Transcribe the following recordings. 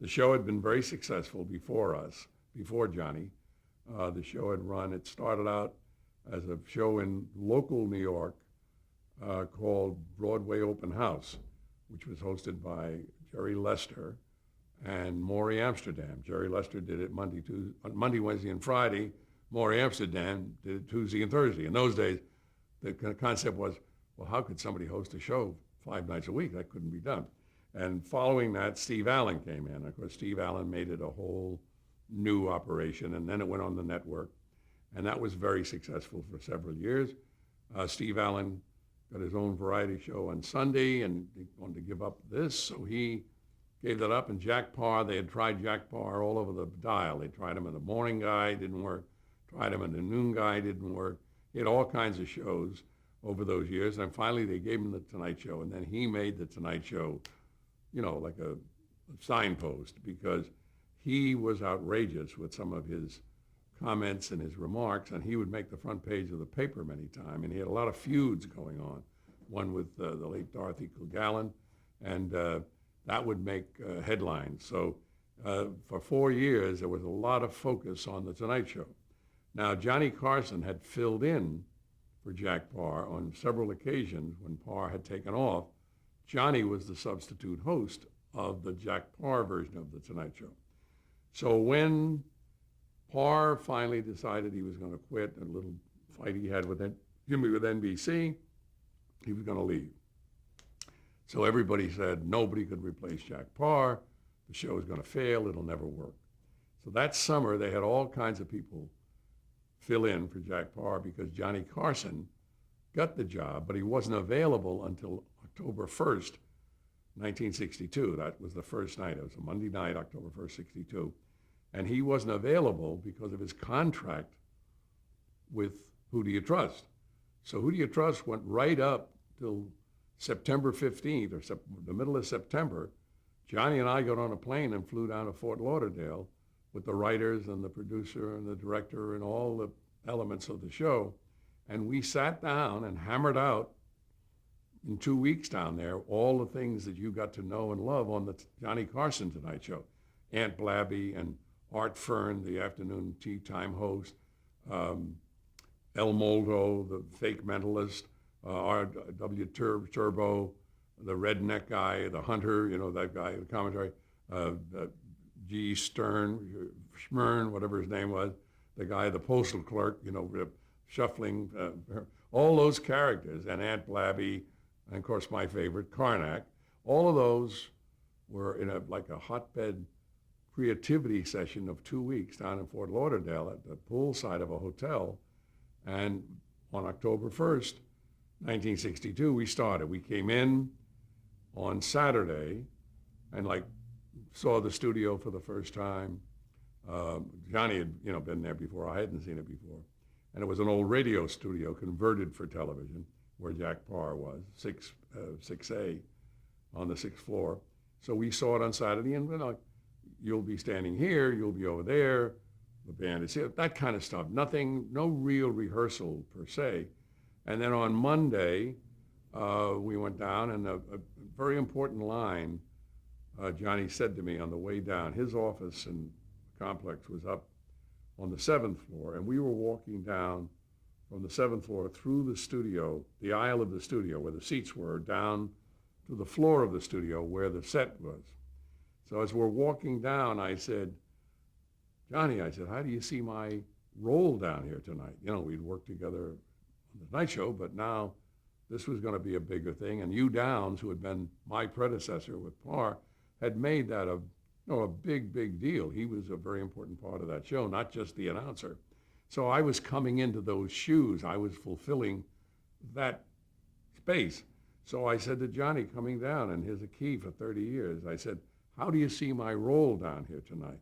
The show had been very successful before us, before Johnny. The show had run, it started out as a show in local New York called Broadway Open House, which was hosted by Jerry Lester and Maury Amsterdam. Jerry Lester did it Monday, Wednesday, and Friday. Maury Amsterdam did it Tuesday and Thursday. In those days, the concept was, well, how could somebody host a show 5 nights a week? That couldn't be done. And following that, Steve Allen came in. Of course, Steve Allen made it a whole new operation, and then it went on the network. And that was very successful for several years. Steve Allen got his own variety show on Sunday, and he wanted to give up this, so he gave that up. And Jack Paar, they had tried Jack Paar all over the dial. They tried him in the morning guy, didn't work. Tried him in the noon guy, didn't work. He had all kinds of shows over those years, and finally they gave him the Tonight Show, and then he made the Tonight Show, like a signpost, because he was outrageous with some of his comments and his remarks, and he would make the front page of the paper many times, and he had a lot of feuds going on, one with the late Dorothy Kilgallen, and that would make headlines. So for 4 years, there was a lot of focus on the Tonight Show. Now, Johnny Carson had filled in for Jack Paar on several occasions when Paar had taken off. Johnny was the substitute host of the Jack Paar version of the Tonight Show. So when Paar finally decided he was going to quit, a little fight he had with NBC, he was going to leave. So everybody said nobody could replace Jack Paar. The show is going to fail. It'll never work. So that summer, they had all kinds of people fill in for Jack Paar because Johnny Carson got the job, but he wasn't available until October 1st, 1962. That was the first night. It was a Monday night, October 1st, 62. And he wasn't available because of his contract with Who Do You Trust? So Who Do You Trust went right up till September 15th, or the middle of September. Johnny and I got on a plane and flew down to Fort Lauderdale with the writers and the producer and the director and all the elements of the show. And we sat down and hammered out in 2 weeks down there all the things that you got to know and love on the Johnny Carson Tonight Show. Aunt Blabby and Art Fern, the afternoon tea time host, El Moldo, the fake mentalist, R.W. Turbo, the redneck guy, the hunter, that guy, the commentary, G. Schmern, whatever his name was, the guy, the postal clerk, shuffling, all those characters, and Aunt Blabby, and of course my favorite, Karnak. All of those were in a hotbed creativity session of 2 weeks down in Fort Lauderdale at the poolside of a hotel. And on October 1st, 1962, we started. We came in on Saturday and saw the studio for the first time. Johnny had been there before. I hadn't seen it before. And it was an old radio studio converted for television where Jack Paar was, 6A on the 6th floor. So we saw it on Saturday, and you'll be standing here, you'll be over there, the band is here, that kind of stuff. No real rehearsal per se. And then on Monday, we went down, and a very important line Johnny said to me on the way down. His office and complex was up on the 7th floor, and we were walking down from the 7th floor through the studio, the aisle of the studio where the seats were, down to the floor of the studio where the set was. So as we're walking down, I said, Johnny, how do you see my role down here tonight? We'd worked together on the Tonight Show, but now this was going to be a bigger thing. And Hugh Downs, who had been my predecessor with Paar, had made that a big, big deal. He was a very important part of that show, not just the announcer. So I was coming into those shoes. I was fulfilling that space. So I said to Johnny coming down, and here's a key for 30 years, I said, how do you see my role down here tonight?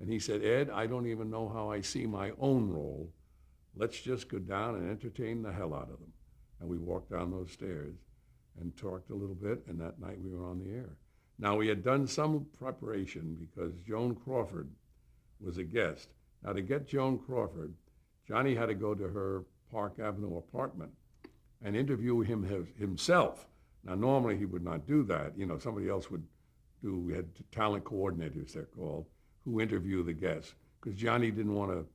And he said, Ed, I don't even know how I see my own role. Let's just go down and entertain the hell out of them. And we walked down those stairs and talked a little bit, and that night we were on the air. Now, we had done some preparation because Joan Crawford was a guest. Now, to get Joan Crawford, Johnny had to go to her Park Avenue apartment and interview him himself. Now, normally he would not do that. Somebody else would we had talent coordinators, they're called, who interview the guests. Because Johnny didn't want to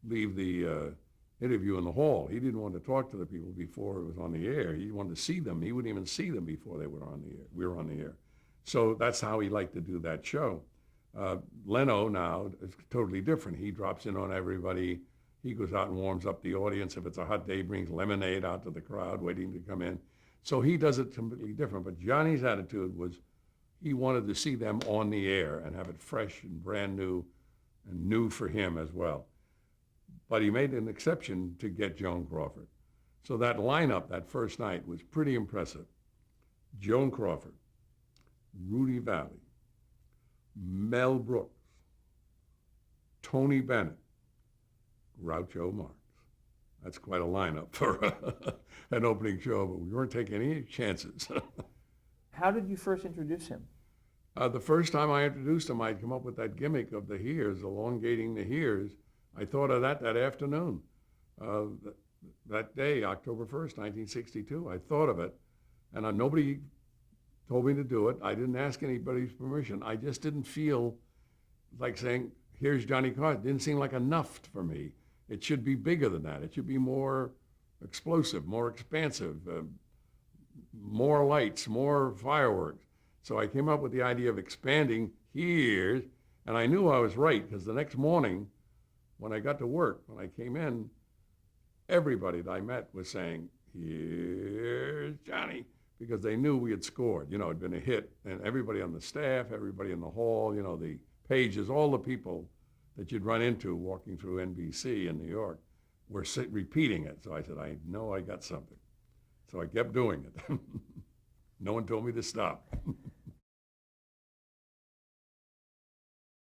leave the interview in the hall. He didn't want to talk to the people before it was on the air. He wanted to see them. He wouldn't even see them before they were on the air. We were on the air. So that's how he liked to do that show. Leno now is totally different. He drops in on everybody. He goes out and warms up the audience. If it's a hot day, brings lemonade out to the crowd waiting to come in. So he does it completely different. But Johnny's attitude was he wanted to see them on the air and have it fresh and brand new and new for him as well. But he made an exception to get Joan Crawford. So that lineup that first night was pretty impressive. Joan Crawford, Rudy Valley, Mel Brooks, Tony Bennett, Groucho Marx. That's quite a lineup for an opening show, but we weren't taking any chances. How did you first introduce him? The first time I introduced him, I'd come up with that gimmick of the hears, elongating the hears. I thought of that afternoon. That day, October 1st, 1962, I thought of it, and nobody told me to do it. I didn't ask anybody's permission. I just didn't feel like saying, here's Johnny Carson. It didn't seem like enough for me. It should be bigger than that. It should be more explosive, more expansive, more lights, more fireworks. So I came up with the idea of expanding here's, and I knew I was right because the next morning when I got to work, when I came in, everybody that I met was saying, here's Johnny, because they knew we had scored. You know, it'd been a hit, and everybody on the staff, everybody in the hall, you know, the pages, all the people that you'd run into walking through NBC in New York were repeating it. So I said, I know I got something. So I kept doing it. No one told me to stop.